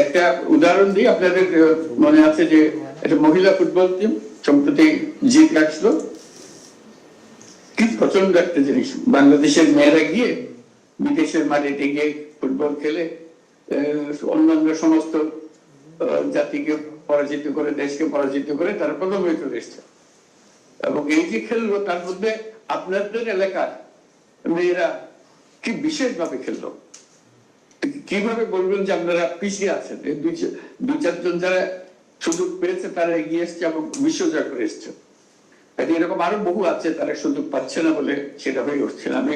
একটা উদাহরণ দিই আপনাদের, মনে আছে যে একটা মহিলা ফুটবল টিম সম্প্রতি জিত রাখছিল, কি প্রচন্ড একটা জিনিস। বাংলাদেশের মেয়েরা গিয়ে বিদেশের মাটিতে গিয়ে ফুটবল খেলে অন্যান্য সমস্ত জাতিকে পরাজিত করে, দেশকে পরাজিত করে তারা প্রথম হয়ে চলে এসছে। এবং এই যে খেললো তার মধ্যে আপনাদের এলাকার মেয়েরা কি বিশেষভাবে খেললো। কিভাবে বলবেন যে আপনারা পিছিয়ে আছেন? দুই চারজন যারা সুযোগ পেয়েছে তারা এগিয়ে এসছে এবং বিশ্বজয় করে এসছে। এরকম আরো বহু আছে তারা সুযোগ পাচ্ছে না বলে সেটা হয়ে উঠছে না। আমি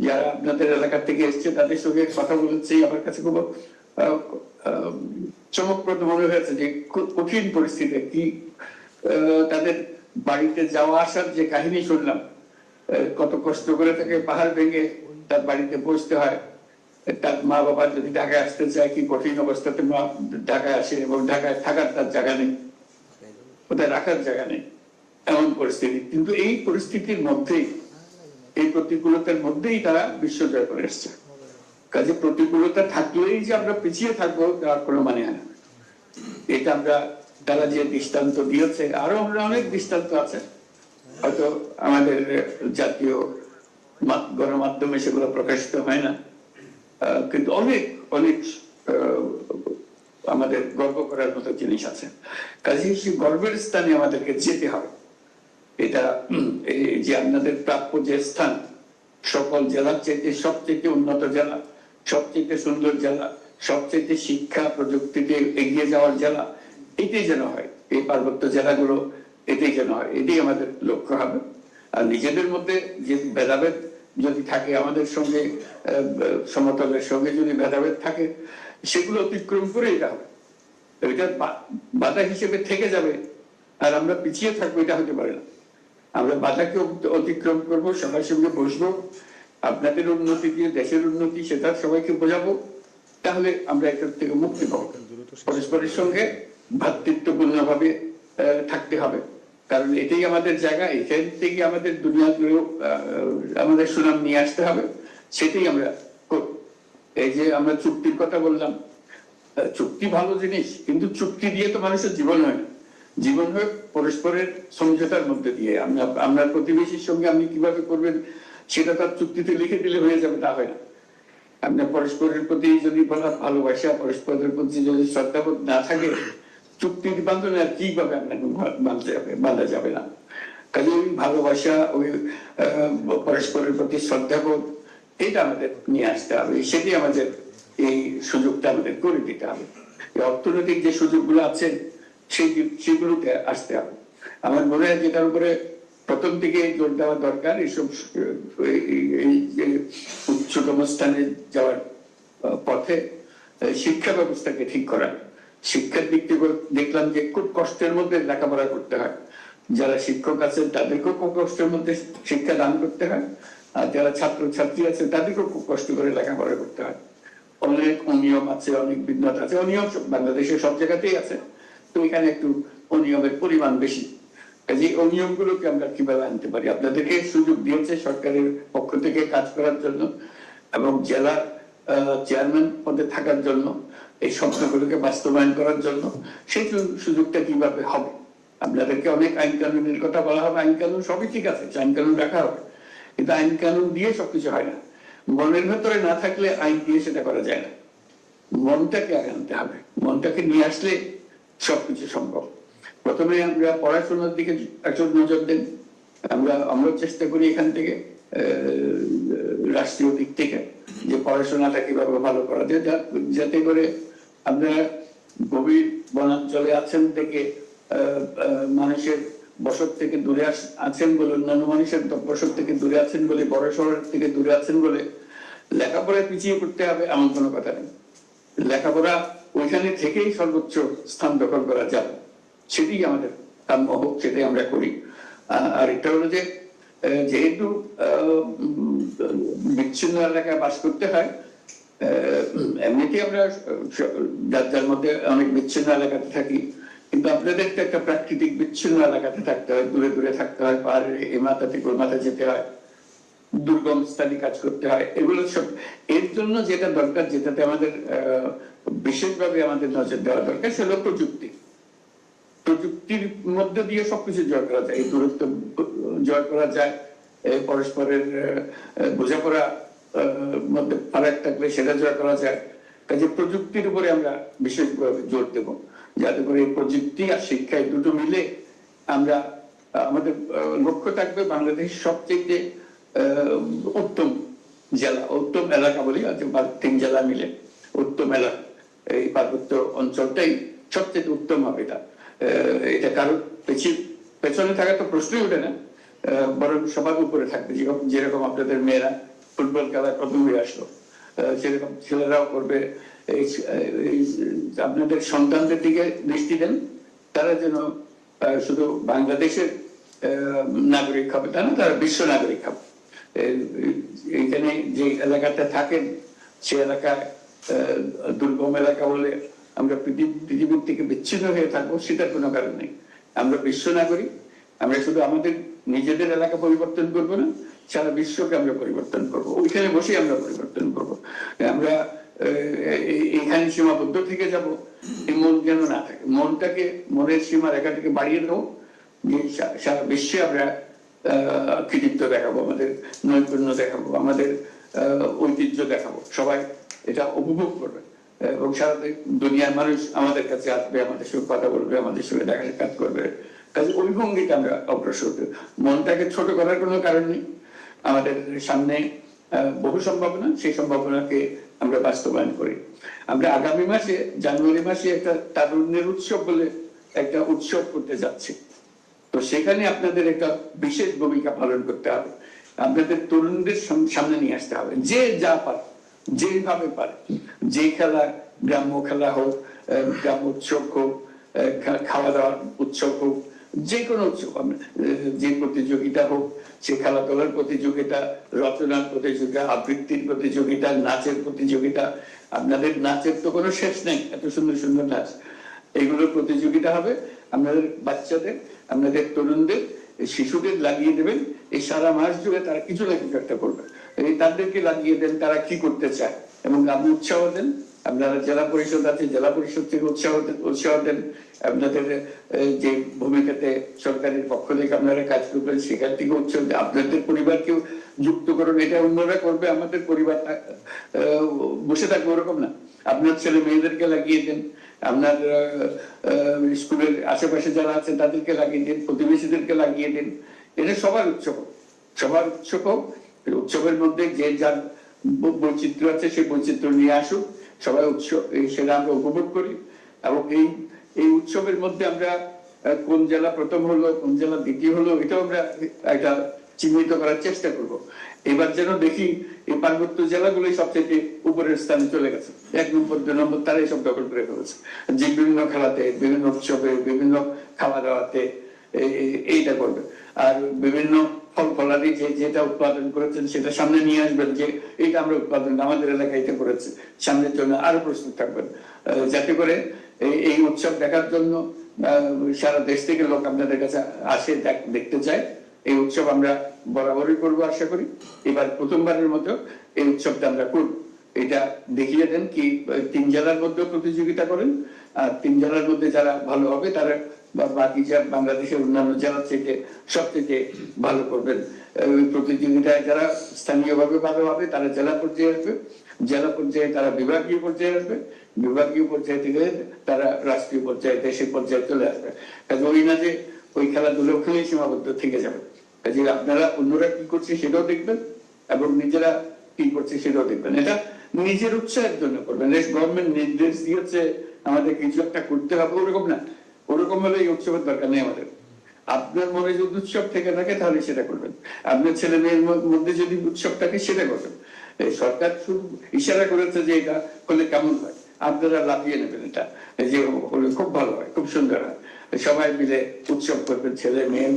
যারা আপনাদের এলাকা থেকে এসছে তাদের সঙ্গে কথা বলেছি, আমার কাছে খুব চমকপ্রদ মনে হয়েছে যে কঠিন পরিস্থিতি, কি তাদের বাড়িতে যাওয়া আসার যে কাহিনী শুনলাম, কত কষ্ট করে তাকে পাহাড় ভেঙে তার বাড়িতে পৌঁছতে হয়। তার মা বাবা যদি ঢাকায় আসতে চায় কি কঠিন অবস্থাতে মা ঢাকায় আসে, এবং ঢাকায় থাকার তার জায়গা নেই, কোথায় রাখার জায়গা নেই, এমন পরিস্থিতি। কিন্তু এই পরিস্থিতির মধ্যেই, এই প্রতিকূলতার মধ্যেই তারা বিশ্বজয় করে এসছে। কাজে প্রতিকূলতা থাকলেই যে আমরা পিছিয়ে থাকবো তার কোনো মানে হয় না। এটা আমরা, তারা যে দৃষ্টান্ত দিয়েছে, আরো আমরা অনেক দৃষ্টান্ত আছে, হয়তো আমাদের জাতীয় গণমাধ্যমে সেগুলো প্রকাশিত হয় না, কিন্তু অনেক অনেক আমাদের গর্ব করার মতো জিনিস আছে। কাজে সেই গর্বের স্থানে আমাদেরকে যেতে হবে। এটা যে আপনাদের প্রাপ্য যে স্থান, সকল জেলার চাইতে সবচেয়ে উন্নত জেলা, সবচেয়ে সুন্দর জেলা, সবচেয়ে শিক্ষা প্রযুক্তিতে এগিয়ে যাওয়ার জেলা, এটাই যেন হয়। এই পার্বত্য জেলাগুলো এটাই যেন হয়, এটাই আমাদের লক্ষ্য হবে। আর নিজেদের মধ্যে যে ভেদাভেদ যদি থাকে, আমাদের সঙ্গে সমতলের সঙ্গে যদি ভেদাভেদ থাকে, সেগুলো অতিক্রম করে এটা হবে। এটা বাধা হিসেবে থেকে যাবে আর আমরা পিছিয়ে থাকবো, এটা হতে পারে না। আমরা বাধাকে অতিক্রম করব, সবার সঙ্গে বসবো, আপনাদের উন্নতি দিয়ে দেশের উন্নতি সেটা সবাইকে বোঝাবো, তাহলে আমরা এটার থেকে মুক্তি পাবো। পরস্পরের সঙ্গে ভ্রাতৃত্বপূর্ণ ভাবে থাকতে হবে, কারণ এটাই আমাদের জায়গা, এখান থেকে আমাদের দুনিয়া জুড়েও আমাদের সুনাম নিয়ে আসতে হবে, সেটাই আমরা করব। এই যে আমরা চুক্তির কথা বললাম, চুক্তি ভালো জিনিস, কিন্তু চুক্তি দিয়ে তো মানুষের জীবন হয় না। জীবন হয় পরস্পরের সমঝোতার মধ্যে দিয়ে। আপনার প্রতিবেশীর সঙ্গে আপনি কিভাবে করবেন সেটা তার চুক্তিতে লিখে দিলে হয়ে যাবে, তা হয় না। আপনার পরস্পরের প্রতি যদি ভালোবাসা, পরস্পরের প্রতি যদি শ্রদ্ধাবোধ না থাকে, চুক্তির বান্ধনে আর কিভাবে আপনাকে বাঁধা যাবে না। কাজে ওই ভালোবাসা, ওই পরস্পরের প্রতি শ্রদ্ধাবোধ, এটা আমাদের নিয়ে আসতে হবে। সেটি আমাদের এই সুযোগটা আমাদের করে দিতে হবে। অর্থনৈতিক যে সুযোগগুলো আছে সেগুলোতে আসতে হবে। আমার মনে হয় যেটার উপরে প্রথম থেকে জোর দেওয়া দরকার, এইসব এই যে উচ্চতম স্থানে যাওয়ার পথে শিক্ষা ব্যবস্থাকে ঠিক করা। শিক্ষার দিক থেকে দেখলাম যে খুব কষ্টের মধ্যে লেখাপড়া করতে হয়। যারা শিক্ষক আছেন তাদেরকেও খুব কষ্টের মধ্যে শিক্ষা দান করতে হয়, আর যারা ছাত্র ছাত্রী আছে তাদেরকেও খুব কষ্ট করে লেখাপড়া করতে হয়। অনেক অনিয়ম আছে, অনেক বিঘ্নতা আছে। অনিয়ম বাংলাদেশের সব জায়গাতেই আছে, তো এখানে একটু অনিয়মের পরিমাণ বেশি। এই অনিয়ম গুলোকে আমরা কিভাবে আনতে পারি? আপনাদেরকে সুযোগ দিয়েছে সরকারের পক্ষ থেকে কাজ করার জন্য এবং জেলার চেয়ারম্যান পদে থাকার জন্য, এই স্বপ্নগুলোকে বাস্তবায়ন করার জন্য। সেই সুযোগটা কিভাবে হবে? আপনাদেরকে অনেক আইন কানুনের কথা বলা হবে, আইন কানুন সবই ঠিক আছে, আইন কানুন রাখা হবে, কিন্তু আইন কানুন দিয়ে সবকিছু হয় না। মনের ভেতরে না থাকলে আইন দিয়ে সেটা করা যায় না। মনটাকে আগে আনতে হবে, মনটাকে নিয়ে আসলে সবকিছু সম্ভব। প্রথমে আমরা পড়াশোনার দিকে একটু নজর দেন। আমরা চেষ্টা করি এখান থেকে রাষ্ট্রীয় দিক থেকে যে পড়াশোনাটা কিভাবে ভালো করা যায়, যাতে করে আপনারা গভীর বনাঞ্চলে আছেন থেকে মানুষের বসত থেকে দূরে আছেন বলে, অন্যান্য মানুষের বসত থেকে দূরে আছেন বলে, বড় শহর থেকে দূরে আছেন বলে লেখাপড়ায় পিছিয়ে পড়তে হবে এমন কোনো কথা নেই। লেখাপড়া ওইখানে থেকেই সর্বোচ্চ স্থান দখল করা যাবে, সেটাই আমাদের কাম্য হোক, সেটাই আমরা করি। আর এটা হলো যে যেহেতু বিচ্ছিন্ন এলাকায় বাস করতে হয়, এমনিতেই আমরা যার মধ্যে অনেক বিচ্ছিন্ন এলাকাতে থাকি, কিন্তু আপনাদের একটা প্রাকৃতিক বিচ্ছিন্ন এলাকাতে থাকতে হয়, দূরে দূরে থাকতে হয়, পাহাড়ের এই মাথা থেকে ওই মাথা যেতে হয়। দুর্গম স্থানে কাজ করতে হয়, এগুলো সব। এর জন্য যেটা দরকার, যেটাতে আমাদের বিশেষভাবে আমাদের নজর দেওয়া দরকার, সেটা প্রযুক্তি। প্রযুক্তির মধ্য দিয়ে সবকিছু জয় করা যায়, এই দূরত্ব জয় করা যায়, পরস্পরের বোঝাপড়া মধ্যে ফারাক থাকলে সেটা জয় করা যায়। কাজে প্রযুক্তির উপরে আমরা বিশেষভাবে জোর দেব, যাতে করে প্রযুক্তি আর শিক্ষা দুটো মিলে আমরা, আমাদের লক্ষ্য থাকবে বাংলাদেশ সবচেয়ে উত্তম জেলা, উত্তম এলাকা বলি, 3 জেলা মিলে উত্তম এলাকা, এই পার্বত্য অঞ্চলটাই সবচেয়ে উত্তম হবে। এটা কারোর পেছনে থাকা তো প্রশ্নই ওঠে না, বরং সবার উপরে থাকবে। যেরকম আপনাদের মেয়েরা ফুটবল খেলায় প্রথম হয়ে আসলো, সেরকম ছেলেরাও করবে। আপনাদের সন্তানদের দিকে দৃষ্টি দেন, তারা যেন শুধু বাংলাদেশের নাগরিক হবে তা না, তারা বিশ্ব নাগরিক হবে। এইখানে যে এলাকাতে থাকেন, সে এলাকায় দুর্গম এলাকা বলে আমরা পৃথিবীর থেকে বিচ্ছিন্ন হয়ে থাকবো, সেটার কোনো কারণ নেই। আমরা বিশ্ব নাগরিক। আমরা শুধু আমাদের নিজেদের এলাকা পরিবর্তন করবো না, সারা বিশ্বকে আমরা পরিবর্তন করবো, ওইখানে বসে আমরা পরিবর্তন করবো। আমরা এখানে সীমাবদ্ধ থেকে যাব, এই মন যেন না থাকে। মনটাকে, মনের সীমা রেখাটাকে বাড়িয়ে দেবো, যে সারা বিশ্বে আমরা কৃতিত্ব দেখাবো, আমাদের নৈপুণ্য দেখাবো, আমাদের ঐতিহ্য দেখাবো। সবাই এটা উপভোগ করবে এবং সারা দুনিয়ার মানুষ আমাদের কাছে আসবে, আমাদের সঙ্গে কথা বলবে, আমাদের সঙ্গে দেখা সাক্ষাৎ করবে। কাজে ওই ভঙ্গিতে আমরা অগ্রসর হতে, মনটাকে ছোট করার কোনো কারণ নেই। আমাদের সামনে বহু সম্ভাবনা, সেই সম্ভাবনাকে আমরা বাস্তবায়ন করি। আমরা আগামী মাসে, জানুয়ারি মাসে একটা তারুণ্যের উৎসব বলে একটা উৎসব করতে যাচ্ছি। তো সেখানে আপনাদের একটা বিশেষ ভূমিকা পালন করতে হবে। আপনাদের তরুণদের সামনে নিয়ে আসতে হবে, যে যা পারে, যেভাবে পারে, যে খেলা, গ্রাম্য খেলা হোক, গ্রাম্য উৎসব হোক, খাওয়া দাওয়ার উৎসব হোক, যে কোনো উৎসব, যে প্রতিযোগিতা হোক, সে খেলাধুলার প্রতিযোগিতা, রচনার প্রতিযোগিতা, আবৃত্তির প্রতিযোগিতা, নাচের প্রতিযোগিতা। আপনাদের নাচের তো কোনো শেষ নেই, এত সুন্দর সুন্দর নাচ। এগুলোর প্রতিযোগিতা হবে। আপনাদের বাচ্চাদের, আপনাদের তরুণদের, শিশুদের লাগিয়ে দেবেন। এই সারা মাস জুড়ে তারা কিছু না কিছু একটা করবে। এই তাদেরকে লাগিয়ে দেন তারা কি করতে চায়, এবং আপনি উৎসাহ দেন। আপনারা জেলা পরিষদ আছে, জেলা পরিষদ থেকে উৎসাহ দেন। আপনাদের যে ভূমিকাতে সরকারের পক্ষ থেকে আপনারা কাজ করবেন, সেখান থেকে উৎসাহ দেন। আপনাদের পরিবারকেও যুক্ত করুন। এটা অন্যরা করবে, আমাদের পরিবার বসে থাকবে ওরকম না। আপনার ছেলে মেয়েদেরকে লাগিয়ে দেন, আপনার স্কুলের আশেপাশে যারা আছে তাদেরকে লাগিয়ে দিন, প্রতিবেশীদেরকে লাগিয়ে দিন। এটা সবার উৎসব, সবার উৎসব। উৎসবের মধ্যে যে যার বৈচিত্র্য আছে সেই বৈচিত্র্য নিয়ে আসুক, সবাই উৎসব, সেটা আমরা উপভোগ করি। এবং এই উৎসবের মধ্যে আমরা কোন জেলা প্রথম হলো, কোন জেলা দ্বিতীয় হলো, এটাও আমরা একটা চিহ্নিত করার চেষ্টা করব। এবার যেন দেখি এই পার্বত্য জেলাগুলোই সবচেয়ে উপরের স্থানে চলে গেছে, 1 নম্বর 2 নম্বর তারাই সব দখল করে ফেলেছে। যে বিভিন্ন খেলাতে, বিভিন্ন উৎসবে, বিভিন্ন খাওয়া দাওয়াতে এইটা করবে। আর বিভিন্ন ফল ফলাদি যেটা উৎপাদন করেছেন সেটা সামনে নিয়ে আসবেন, যে এইটা আমরা উৎপাদন আমাদের এলাকায় এটা করেছে, সামনের জন্য আরো প্রস্তুত থাকবেন, যাতে করে এই উৎসব দেখার জন্য সারা দেশ থেকে লোক আপনাদের কাছে আসে, দেখতে চায়। এই উৎসব আমরা বরাবরই করবো আশা করি। এবার প্রথমবারের মতো এই উৎসবটা আমরা করব। এটা দেখিয়ে দেন কি 3 জেলার মধ্যে প্রতিযোগিতা করেন, আর 3 জেলার মধ্যে যারা ভালো হবে তারা বাকি বাংলাদেশের অন্যান্য জেলা থেকে সবথেকে ভালো করবেন। ওই প্রতিযোগিতায় যারা স্থানীয়ভাবে ভালো হবে তারা জেলা পর্যায়ে আসবে, জেলা পর্যায়ে তারা বিভাগীয় পর্যায়ে আসবে, বিভাগীয় পর্যায়ে থেকে তারা রাষ্ট্রীয় পর্যায়ে, দেশের পর্যায়ে চলে আসবে। কাজে ওই না যে ওই খেলাধুলো খেলেই সীমাবদ্ধ থেকে যাবে। কাজে আপনারা অন্যরা কি করছে সেটাও দেখবেন, এবং নিজেরা কি করছে সেটাও দেখবেন। এটা নিজের উৎসাহের জন্য করবেন। গভর্নমেন্ট নির্দেশ দিয়েছে আমাদের কিছু একটা করতে হবে, ওরকম না। ওরকম হলে এই উৎসবের দরকার নেই আমাদের। আপনার মনে যদি উৎসব থেকে থাকে তাহলে সেটা করবেন, আপনার ছেলে মেয়ের মধ্যে যদি উৎসব থাকে সেটা করবেন। সরকার শুধু ইশারা করেছে যে এটা হলে কেমন হয়, আপনারা লাভিয়ে নেবেন। এটা যে হলে খুব ভালো হয়, খুব সুন্দর হয়। সবাই মিলে উৎসব করবেন, ছেলে মেয়ে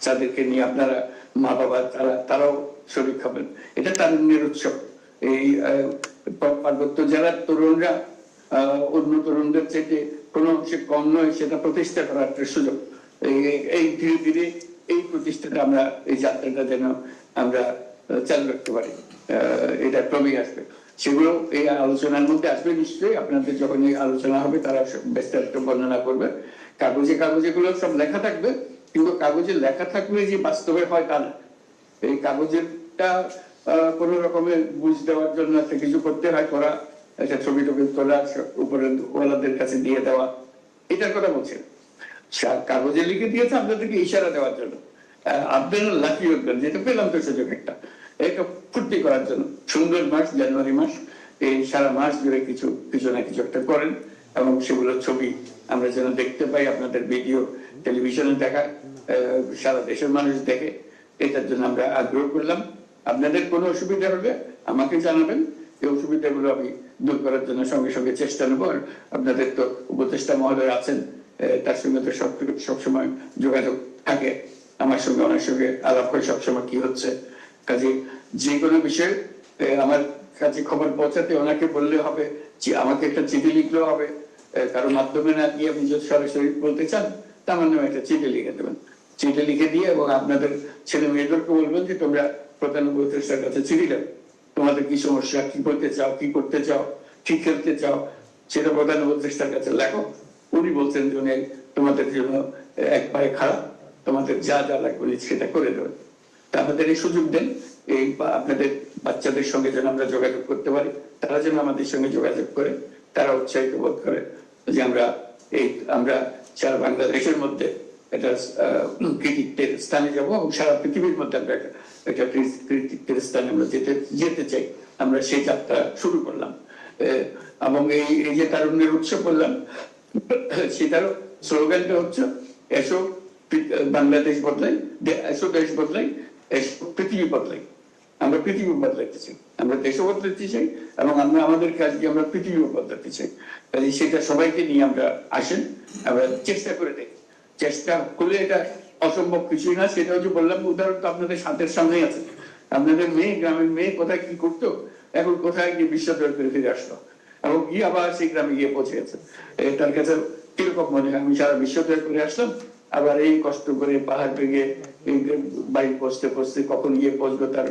তাদেরকে নিয়ে, আপনারা মা বাবা তারাও শরীর খাবেন। এটা তারুণ্যের উৎসব। এই পার্বত্য জেলার তরুণরা অন্য তরুণদের থেকে কোনো অংশে কম নয়, সেটা প্রতিষ্ঠা করার একটা সুযোগ। এই ধীরে ধীরে এই প্রতিষ্ঠাটা আমরা, এই যাত্রাটা যেন আমরা চালু রাখতে পারি, এটা ক্রমেই আসবে। সেগুলো এই আলোচনার মধ্যে আসবে নিশ্চয়ই। আপনাদের যখন এই আলোচনা হবে তারা বিস্তারিত বর্ণনা করবে। কাগজে কাগজে গুলো সব লেখা থাকবে, কিন্তু কাগজে লেখা থাকলে যে বাস্তবে হয় তা না। এই কাগজেরটা কোন রকমের বুঝ দেওয়ার জন্য একটা কিছু করতে হয়, করা একটা ছবি টবি তোলা, উপরে ওয়ালাদের কাছে দিয়ে দেওয়া, এটার কথা বলছেন। কাগজে লিখে দিয়েছে আপনাদেরকে ইশারা দেওয়ার জন্য, আপনারা লাকি উঠবেন, যেটা পেলাম তো সুযোগ একটা, এটা ফুর্তি করার জন্য। সুন্দর মাস জানুয়ারি মাস, এই সারা মাস জুড়ে কিছু কিছু না কিছু একটা করেন, এবং সেগুলো ছবি আমরা যেন দেখতে পাই, আপনাদের ভিডিও টেলিভিশনে দেখা, সারা দেশের মানুষ দেখে, এটার জন্য আমরা আগ্রহ করলাম। আপনাদের কোনো অসুবিধা হলে আমাকে জানাবেন, এই অসুবিধাগুলো আমি দূর করার জন্য সঙ্গে সঙ্গে চেষ্টা নেব। আর আপনাদের তো উপদেষ্টা মহোদয় আছেন, তার সঙ্গে তো সবসময় যোগাযোগ থাকে, আমার সঙ্গে ওনার সঙ্গে আলাপ হয় সবসময় কি হচ্ছে। কাজে যে কোনো বিষয়ে আমার কাছে খবর পৌঁছাতে ওনাকে বললে হবে, যে আমাকে একটা চিঠি লিখলেও হবে, কারো মাধ্যমে না গিয়ে আপনি যদি সরাসরি বলতে চান তার নামে একটা চিঠি লিখে দেবেন। চিঠি লিখে দিয়ে এবং আপনাদের ছেলে মেয়েদেরকে বলবেন যে তোমরা প্রধান উপদেষ্টার কাছে চিঠি দেবে, তোমাদের কি সমস্যা, কি করতে চাও, কি করতে চাও, কি খেলতে চাও, সেটা প্রধান উপদেষ্টার কাছে লেখো। উনি বলছেন যে উনি তোমাদের জন্য একবারে খারাপ, তোমাদের যা যা লাগবে সেটা করে দেবেন। তা আমাদের এই সুযোগ দেন, এই আপনাদের বাচ্চাদের সঙ্গে যেন আমরা যোগাযোগ করতে পারি, তারা যেন আমাদের সঙ্গে যোগাযোগ করে, তারা উৎসাহিত বোধ করে যে আমরা সারা বাংলাদেশের মধ্যে এটা কৃতিত্বের স্থানে যাব, এবং সারা পৃথিবীর মধ্যে আমরা একটা কৃতিত্বের স্থানে আমরা যেতে চাই। আমরা সেই যাত্রা শুরু করলাম, এবং এই যে তারুণ্যের উৎসব করলাম, সেটারও স্লোগানটা হচ্ছে এসো বাংলাদেশ বদলাই, এসো দেশ বদলাই, এসো পৃথিবী বদলাই। আমরা পৃথিবী বদলাইতে চাই, আমরা দেশও বদলাতে চাই, এবং আমরা আমাদের কাজকে আমরা পৃথিবীও বদলাতে চাই। কাজে সেটা সবাইকে নিয়ে আমরা আসেন, আমরা চেষ্টা করে দেখি। চেষ্টা করলে এটা অসম্ভব কিছুই না। সেটা হচ্ছে বললাম, উদাহরণ তো আপনাদের হাতের সামনেই আছে। আপনাদের মেয়ে, গ্রামের মেয়ে কোথায় কি করতো, এখন কোথায় গিয়ে বিশ্ববিদ্যালয় করে ফিরে আসলো, এবং গিয়ে আবার সেই গ্রামে গিয়ে পৌঁছে গেছে। তার কাছে কিরকম মনে হয়, আমি সারা বিশ্ববিদ্যালয় করে আসলাম, আবার এই কষ্ট করে পাহাড় ভেঙে বাড়ি পৌঁছতে পৌঁছতে কখন গিয়ে পৌঁছবো তার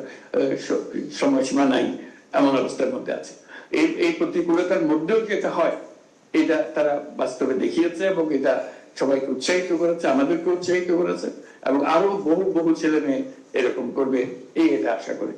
সময়সীমা নাই, এমন অবস্থার মধ্যে আছে। এই প্রতিকূলতার মধ্যেও যেটা হয়, এটা তারা বাস্তবে দেখিয়েছে, এবং এটা সবাইকে উৎসাহিত করেছে, আমাদেরকে উৎসাহিত করেছে, এবং আরো বহু বহু ছেলে মেয়ে এরকম করবে, এটা আশা করি।